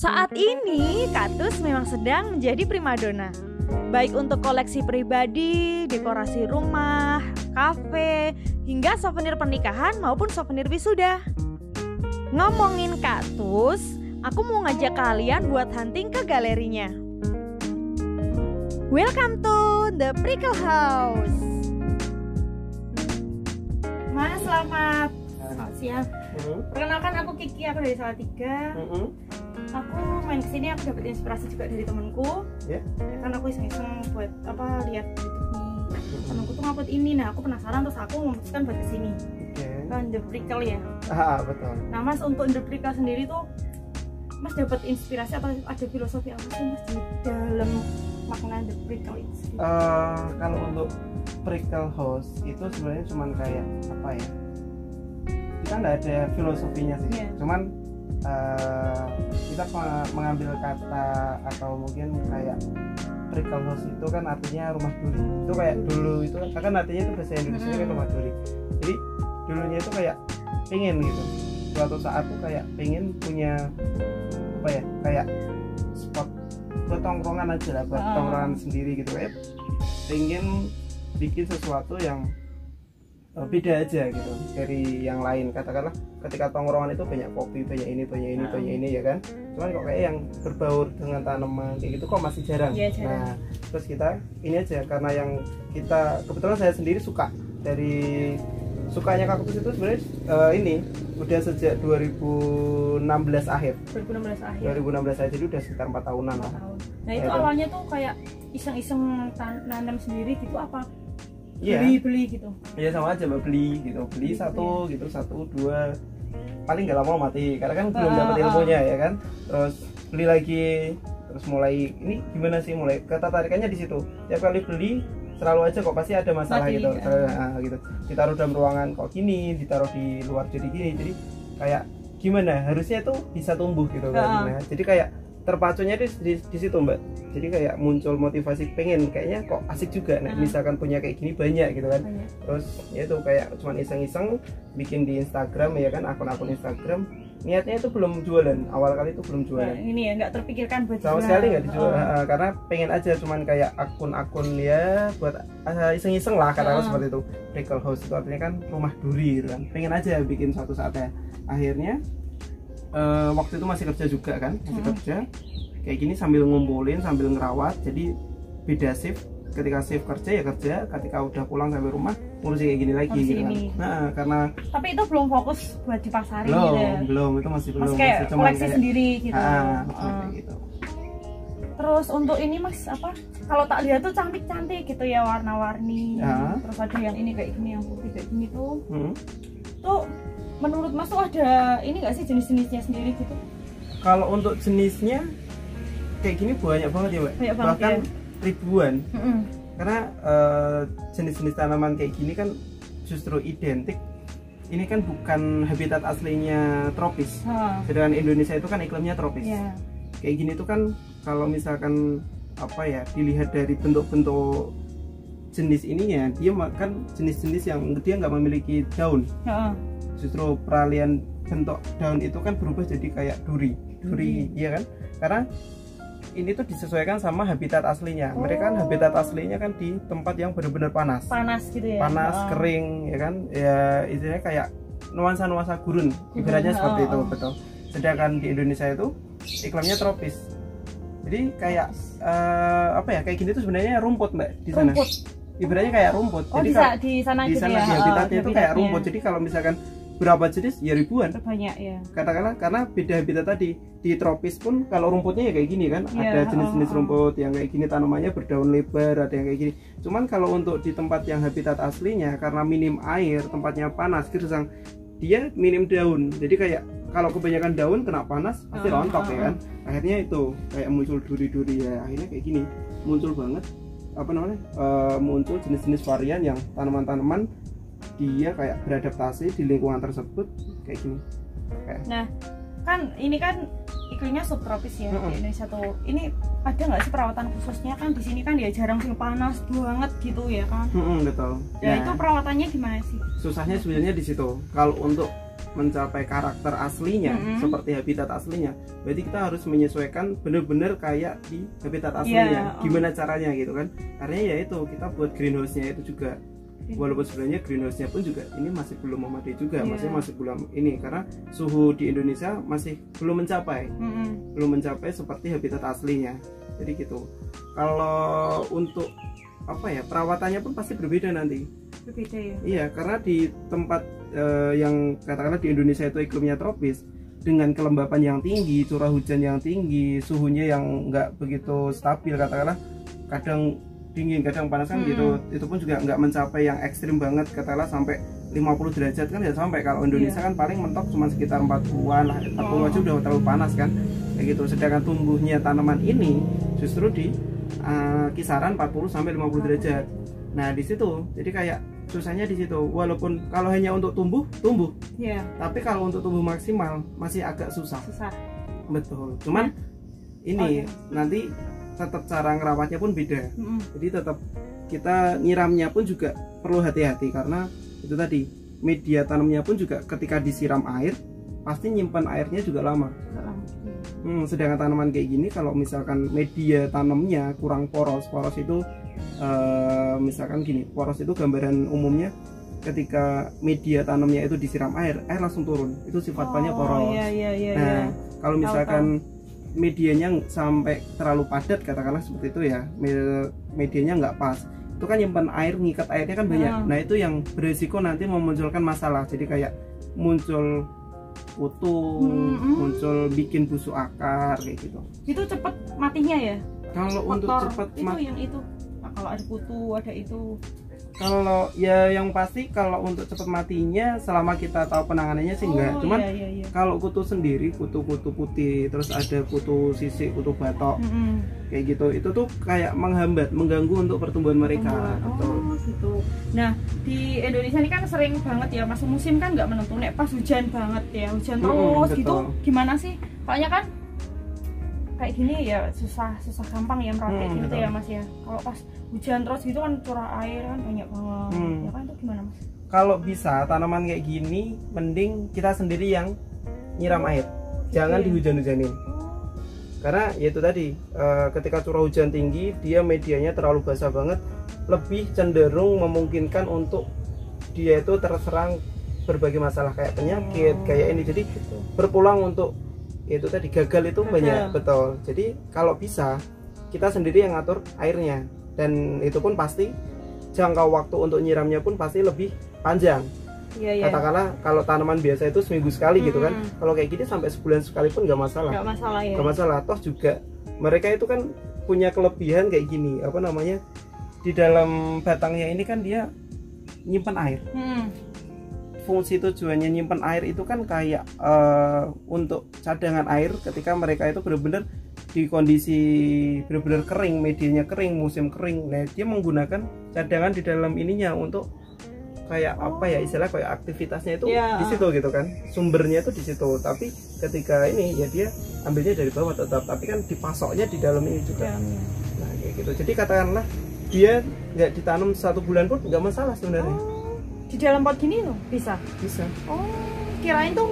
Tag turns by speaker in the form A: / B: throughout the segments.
A: Saat ini, kaktus memang sedang menjadi primadona. Baik untuk koleksi pribadi, dekorasi rumah, kafe, hingga souvenir pernikahan maupun souvenir wisuda. Ngomongin kaktus, aku mau ngajak kalian buat hunting ke galerinya. Welcome to the Prickle House. Mas, selamat siang. Perkenalkan, aku Kiki, aku dari Salatiga. Aku main kesini, aku dapat inspirasi juga dari temanku. Kan aku iseng-iseng buat lihat YouTube nih. Temanku tuh ngupload ini, nah aku penasaran, terus aku memutuskan buat kesini. Kan The Prickle ya.
B: Betul.
A: Nah Mas, untuk The Prickle sendiri tuh Mas dapat inspirasi atau ada filosofi apa sih Mas di dalam makna The Prickle itu?
B: Kalau untuk Prickle House itu sebenarnya cuman kayak apa ya? Kita nggak ada filosofinya sih. Cuman kita mengambil kata atau mungkin kayak Prickle House itu kan artinya rumah duri. Itu kayak dulu itu kan artinya itu bahasa Indonesia kan rumah duri. Jadi dulunya itu kayak pengen gitu. Suatu saat tuh kayak pengen punya apa ya? Kayak spot buat tongkrongan aja lah, buat tongkrongan sendiri gitu, kayak pengen bikin sesuatu yang beda aja gitu dari yang lain. Katakanlah ketika tongkrongan itu banyak kopi, banyak ini ya kan, cuman kok kayak yang berbaur dengan tanaman kayak gitu kok masih jarang. Nah terus kita ini aja, karena yang kita kebetulan saya sendiri suka dari sukanya kaktus itu sebenarnya ini udah sejak 2016 akhir, jadi udah sekitar 4 tahunan lah.
A: Nah itu awalnya tuh kayak iseng-iseng nanam sendiri gitu apa? Beli gitu.
B: Iya sama aja Mbak, beli satu gitu, 1, 2 paling nggak lama mati karena kan belum dapat ilmunya ya kan. Terus beli lagi, terus mulai ini gimana sih, mulai ketertarikannya di situ. Tiap kali beli selalu aja kok pasti ada masalah mati, gitu. Gitu. Ditaruh dalam ruangan kok gini, ditaruh di luar jadi gini. Jadi kayak gimana harusnya itu bisa tumbuh gitu kan. Nah, jadi kayak terpacunya di situ Mbak. Jadi kayak muncul motivasi pengen kayaknya kok asik juga nih misalkan punya kayak gini banyak gitu kan. Terus ya itu kayak cuman iseng-iseng bikin di Instagram ya kan, akun-akun Instagram. Niatnya itu belum jualan, awal kali itu belum jualan.
A: Nah, ini ya nggak terpikirkan buat
B: sama sekali nggak dijual. Karena pengen aja cuman kayak akun-akun ya buat iseng-iseng lah katakanlah seperti itu. Prickle House itu artinya kan rumah duri gitu kan. Pengen aja bikin suatu saatnya. Akhirnya waktu itu masih kerja juga kan, kerja kayak gini sambil ngumpulin, sambil ngerawat. Jadi beda shift, ketika shift kerja ya kerja, ketika udah pulang sampai rumah ngurusin kayak gini lagi gitu kan. Nah karena
A: tapi itu belum fokus buat dipasarin gitu ya?
B: Belum, itu masih belum,
A: kayak
B: masih cuman
A: koleksi sendiri gitu.
B: Kayak gitu.
A: Terus untuk ini Mas apa? Kalau tak lihat tuh cantik-cantik gitu ya, warna-warni. Terus ada yang ini kayak gini, yang putih kayak gini tuh. Tuh menurut Mas tuh ada ini nggak sih jenis-jenisnya sendiri gitu?
B: Kalau untuk jenisnya kayak gini banyak banget ya Mbak, bahkan ribuan. Karena jenis-jenis tanaman kayak gini kan justru identik. Ini kan bukan habitat aslinya tropis. Sedangkan Indonesia itu kan iklimnya tropis. Kayak gini tuh kan kalau misalkan apa ya, dilihat dari bentuk-bentuk jenis ininya, dia makan jenis-jenis yang dia nggak memiliki daun. Justru peralihan bentuk daun itu kan berubah jadi kayak duri, iya kan? Karena ini tuh disesuaikan sama habitat aslinya. Mereka kan habitat aslinya kan di tempat yang benar-benar panas gitu ya, panas, kering ya kan, ya istilahnya kayak nuansa-nuansa gurun, ibaratnya seperti itu, betul. Sedangkan di Indonesia itu iklimnya tropis, jadi kayak apa ya, kayak gini tuh sebenarnya rumput Mbak di sana. Ibaratnya kayak rumput. Jadi
A: di sana
B: gitu ya, habitatnya itu kayak rumput. Jadi kalau misalkan berapa jenis ya ribuan,
A: banyak ya
B: katakanlah, karena beda habitat tadi. Di tropis pun kalau rumputnya ya kayak gini kan, ada jenis-jenis rumput yang kayak gini, tanamannya berdaun lebar, ada yang kayak gini. Cuman kalau untuk di tempat yang habitat aslinya, karena minim air, tempatnya panas, gersang, dia minim daun. Jadi kayak kalau kebanyakan daun kena panas pasti rontok ya kan. Akhirnya itu kayak muncul duri-duri ya. Akhirnya kayak gini muncul banget muncul jenis-jenis varian yang tanaman-tanaman dia kayak beradaptasi di lingkungan tersebut kayak gini.
A: Nah kan ini kan iklimnya subtropis ya di Indonesia tuh. Ini ada nggak sih perawatan khususnya? Kan di sini kan ya jarang sih panas banget gitu ya kan.
B: Betul.
A: Ya itu perawatannya gimana sih?
B: Susahnya sebenarnya di situ. Kalau untuk mencapai karakter aslinya seperti habitat aslinya, berarti kita harus menyesuaikan bener-bener kayak di habitat aslinya. Gimana caranya gitu kan? Karena ya itu kita buat greenhouse-nya itu juga, walaupun sebenarnya greenhouse-nya pun juga ini masih belum memadai juga, masih belum ini karena suhu di Indonesia masih belum mencapai seperti habitat aslinya. Jadi gitu. Kalau untuk perawatannya pun pasti berbeda nanti.
A: Berbeda ya.
B: Iya, karena di tempat yang katakanlah di Indonesia itu iklimnya tropis dengan kelembapan yang tinggi, curah hujan yang tinggi, suhunya yang nggak begitu stabil, katakanlah kadang dingin kadang panas kan gitu. Itu pun juga nggak mencapai yang ekstrim banget, katakanlah sampai 50 derajat kan ya sampai. Kalau Indonesia kan paling mentok cuma sekitar 40-an lah, 40 aja udah terlalu panas kan kayak gitu. Sedangkan tumbuhnya tanaman ini justru di kisaran 40 sampai 50 derajat. Nah di situ jadi kayak susahnya di situ. Walaupun kalau hanya untuk tumbuh, tapi kalau untuk tumbuh maksimal masih agak susah. Betul. Cuman ini nanti tetap cara ngerawatnya pun beda. Jadi tetap kita nyiramnya pun juga perlu hati-hati karena itu tadi media tanamnya pun juga ketika disiram air pasti nyimpan airnya juga lama. Sedangkan tanaman kayak gini kalau misalkan media tanamnya kurang poros itu misalkan gini, poros itu gambaran umumnya ketika media tanamnya itu disiram air langsung turun, itu sifatnya poros. Nah kalau misalkan medianya sampai terlalu padat, katakanlah seperti itu ya, medianya nggak pas, itu kan nyimpan air, ngikat airnya kan banyak. Nah itu yang beresiko nanti memunculkan masalah, jadi kayak muncul kutu, muncul bikin busuk akar kayak gitu.
A: Itu cepet matinya ya?
B: Kalau untuk cepet
A: mati yang itu, kalau ada kutu ada itu.
B: Kalau ya yang pasti kalau untuk cepet matinya selama kita tahu penanganannya sih enggak. Cuman kalau kutu sendiri, kutu-kutu putih, terus ada kutu sisik, kutu batok, kayak gitu, itu tuh kayak menghambat, mengganggu untuk pertumbuhan mereka.
A: Gitu. Nah di Indonesia ini kan sering banget ya masuk musim kan nggak menentu, nek pas hujan banget ya, hujan terus gitu, gimana sih? Soalnya kan kayak gini ya susah gampang ya merawat kayak gitu ya Mas ya. Kalau pas hujan terus gitu kan curah air kan banyak banget, ya kan itu gimana Mas?
B: Kalau bisa tanaman kayak gini mending kita sendiri yang nyiram air, jangan dihujan-hujanin. Karena ya itu tadi ketika curah hujan tinggi dia medianya terlalu basah banget, lebih cenderung memungkinkan untuk dia itu terserang berbagai masalah kayak penyakit kayak ini. Jadi berpulang untuk itu tadi gagal itu banyak. Betul. Jadi kalau bisa kita sendiri yang ngatur airnya, dan itu pun pasti jangka waktu untuk nyiramnya pun pasti lebih panjang. Katakanlah kalau tanaman biasa itu seminggu sekali gitu kan, kalau kayak gini sampai sebulan sekali pun nggak masalah. Nggak masalah. Toh juga mereka itu kan punya kelebihan kayak gini, apa namanya, di dalam batangnya ini kan dia nyimpan air. Fungsi tujuannya nyimpan air itu kan kayak untuk cadangan air ketika mereka itu benar-benar di kondisi benar-benar kering, medianya kering, musim kering. Nah dia menggunakan cadangan di dalam ininya untuk kayak apa ya, istilah kayak aktivitasnya itu di situ gitu kan, sumbernya itu di situ. Tapi ketika ini ya dia ambilnya dari bawah tetap, tapi kan dipasoknya di dalam ini juga. Nah kayak gitu. Jadi katakanlah dia nggak ditanam 1 bulan pun nggak masalah sebenarnya.
A: Di dalam pot gini tuh bisa?
B: Bisa.
A: Kirain tuh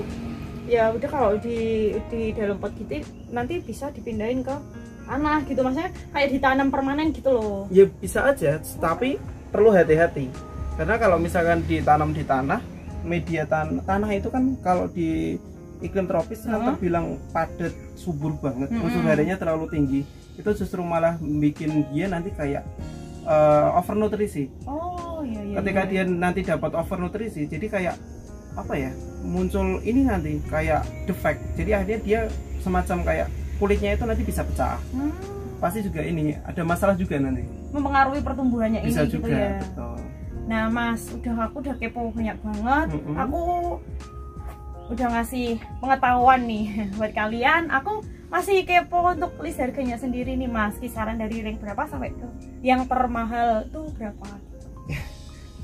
A: ya udah kalau di dalam pot gitu nanti bisa dipindahin ke tanah gitu, maksudnya kayak ditanam permanen gitu loh. Ya
B: bisa aja, tapi perlu hati-hati. Karena kalau misalkan ditanam di tanah, media tanah itu kan kalau di iklim tropis kan terbilang padat, subur banget, unsur harinya terlalu tinggi. Itu justru malah bikin dia nanti kayak overnutrisi. Ketika dia nanti dapat overnutrisi, jadi kayak apa ya, muncul ini nanti kayak defect. Jadi akhirnya dia semacam kayak kulitnya itu nanti bisa pecah. Pasti juga ini ada masalah juga nanti.
A: Mempengaruhi pertumbuhannya
B: bisa
A: ini
B: juga,
A: gitu ya.
B: Betul.
A: Nah Mas, aku udah kepo banyak banget. Aku udah ngasih pengetahuan nih buat kalian. Aku masih kepo untuk list harganya sendiri nih Mas, kisaran dari ring berapa sampai ke yang termahal tuh berapa?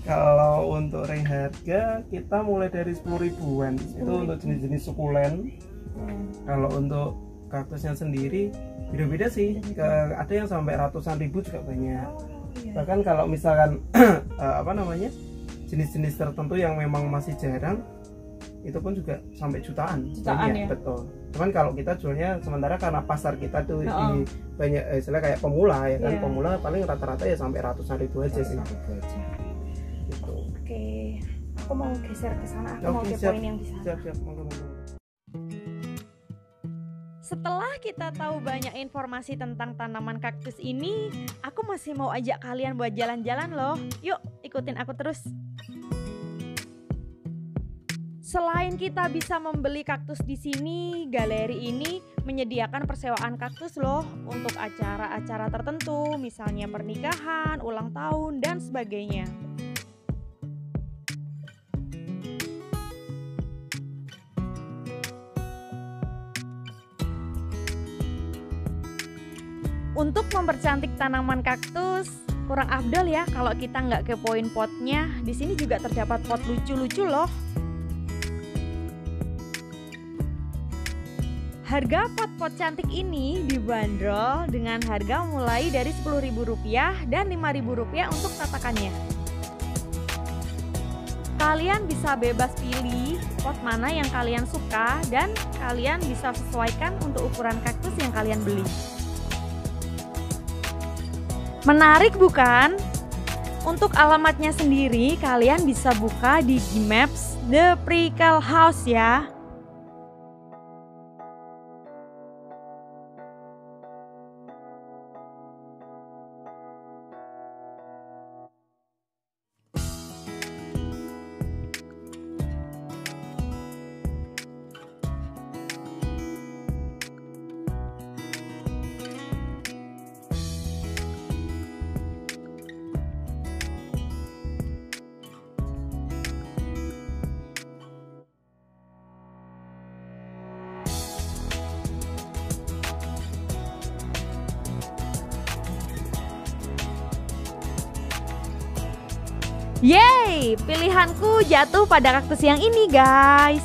B: Kalau untuk ring harga kita mulai dari 10 ribuan itu untuk jenis-jenis sukulen. Kalau untuk kaktusnya sendiri beda-beda sih, ada yang sampai ratusan ribu juga banyak. Bahkan kalau misalkan apa namanya, jenis-jenis tertentu yang memang masih jarang itu pun juga sampai jutaan ya? Betul. Cuman kalau kita jualnya sementara karena pasar kita tuh di banyak istilah kayak pemula ya kan, pemula paling rata-rata ya sampai ratusan ribu aja sih. Gitu.
A: Oke, aku mau geser ke sana, aku mau kepoin yang di sana.
B: Siap, monggo.
A: Setelah kita tahu banyak informasi tentang tanaman kaktus ini, aku masih mau ajak kalian buat jalan-jalan loh. Yuk, ikutin aku terus. Selain kita bisa membeli kaktus di sini, galeri ini menyediakan persewaan kaktus loh untuk acara-acara tertentu, misalnya pernikahan, ulang tahun, dan sebagainya. Untuk mempercantik tanaman kaktus, kurang afdol ya kalau kita nggak kepoin potnya. Di sini juga terdapat pot lucu-lucu loh. Harga pot-pot cantik ini dibanderol dengan harga mulai dari Rp10.000 dan Rp5.000 untuk tatakannya. Kalian bisa bebas pilih pot mana yang kalian suka dan kalian bisa sesuaikan untuk ukuran kaktus yang kalian beli. Menarik bukan? Untuk alamatnya sendiri kalian bisa buka di Gmaps The Prickle House ya. Yeay, pilihanku jatuh pada kaktus yang ini guys.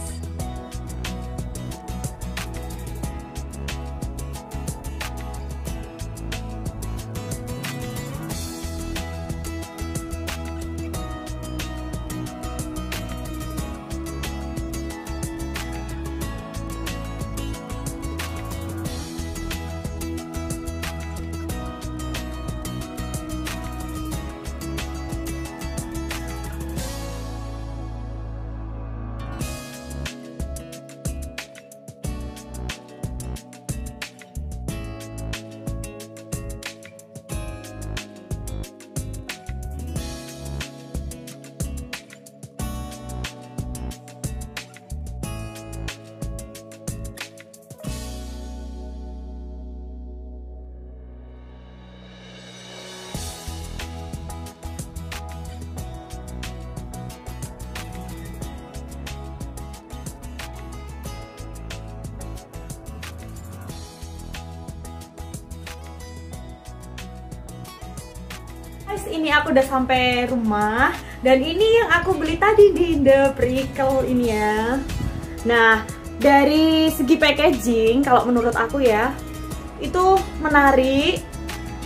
A: Guys, ini aku udah sampai rumah dan ini yang aku beli tadi di The Prickle ini ya. Nah, dari segi packaging kalau menurut aku ya itu menarik.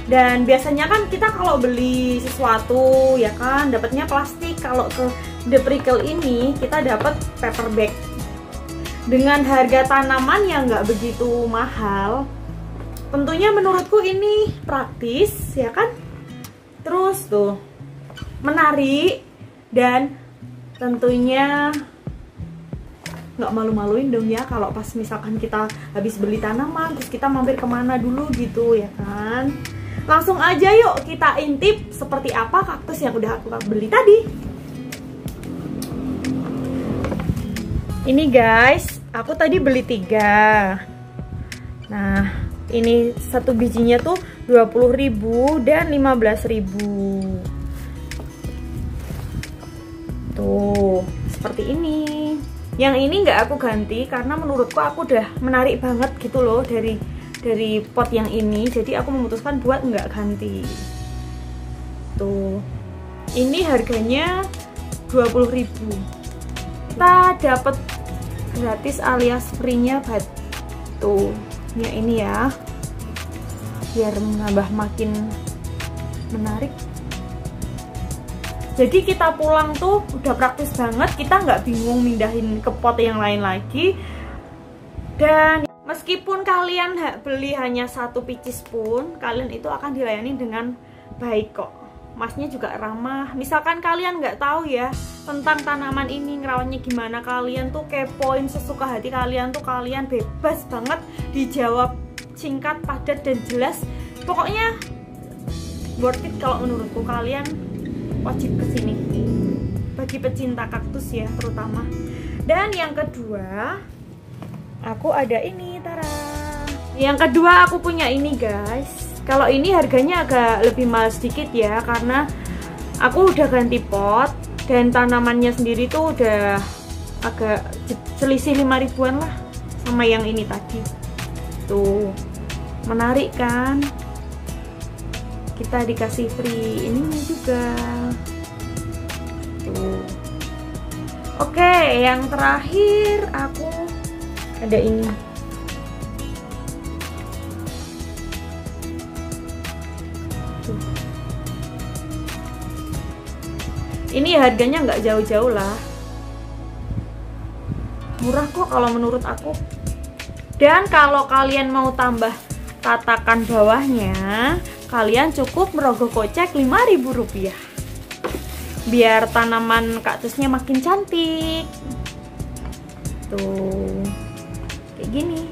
A: Dan biasanya kan kita kalau beli sesuatu ya kan dapatnya plastik. Kalau ke The Prickle ini kita dapat paper bag dengan harga tanaman yang nggak begitu mahal. Tentunya menurutku ini praktis ya kan. Terus tuh menarik dan tentunya nggak malu-maluin dong ya kalau pas misalkan kita habis beli tanaman terus kita mampir kemana dulu gitu ya kan. Langsung aja yuk kita intip seperti apa kaktus yang udah aku beli tadi. Ini guys, aku tadi beli 3. Nah, ini satu bijinya tuh 20.000 dan 15.000. Tuh, seperti ini. Yang ini nggak aku ganti karena menurutku aku udah menarik banget gitu loh dari pot yang ini. Jadi aku memutuskan buat nggak ganti. Tuh, ini harganya 20.000. Kita dapat gratis alias free-nya batu. Ya ini ya, biar menambah makin menarik. Jadi kita pulang tuh udah praktis banget, kita nggak bingung mindahin ke pot yang lain lagi. Dan meskipun kalian beli hanya 1 picis pun, kalian itu akan dilayani dengan baik kok. Masnya juga ramah. Misalkan kalian nggak tahu ya tentang tanaman ini, ngerawatnya gimana, kalian tuh kepoin sesuka hati kalian tuh, kalian bebas banget dijawab singkat, padat, dan jelas. Pokoknya worth it kalau menurutku. Kalian wajib kesini bagi pecinta kaktus ya terutama. Dan yang kedua, aku ada ini, tara. Yang kedua aku punya ini guys. Kalau ini harganya agak lebih mahal sedikit ya, karena aku udah ganti pot dan tanamannya sendiri tuh udah agak selisih 5.000-an lah sama yang ini tadi. Tuh, menarik kan? Kita dikasih free ininya juga. Tuh. Oke, yang terakhir aku ada ini. Ini harganya nggak jauh-jauh lah, murah kok kalau menurut aku. Dan kalau kalian mau tambah tatakan bawahnya, kalian cukup merogoh kocek 5.000 rupiah biar tanaman kaktusnya makin cantik. Tuh, kayak gini.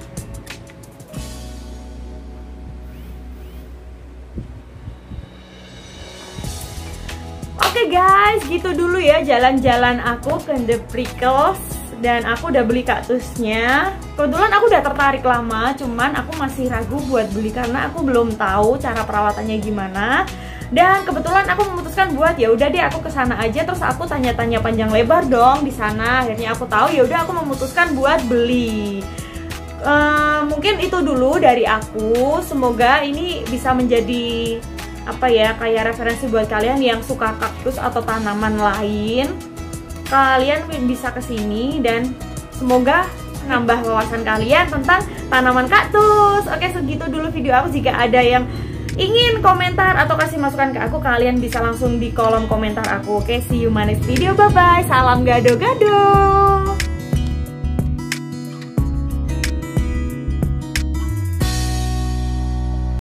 A: Oke guys, gitu dulu ya jalan-jalan aku ke The Prickles. Dan aku udah beli kaktusnya. Kebetulan aku udah tertarik lama, cuman aku masih ragu buat beli karena aku belum tahu cara perawatannya gimana. Dan kebetulan aku memutuskan buat ya udah deh aku kesana aja, terus aku tanya-tanya panjang lebar dong di sana. Akhirnya aku tahu, ya udah aku memutuskan buat beli. Mungkin itu dulu dari aku. Semoga ini bisa menjadi apa ya, kayak referensi buat kalian yang suka kaktus atau tanaman lain. Kalian bisa kesini dan semoga nambah wawasan kalian tentang tanaman kaktus. Oke, segitu dulu video aku. Jika ada yang ingin komentar atau kasih masukan ke aku, kalian bisa langsung di kolom komentar aku. Oke, see you my next video. Bye bye. Salam gado-gado.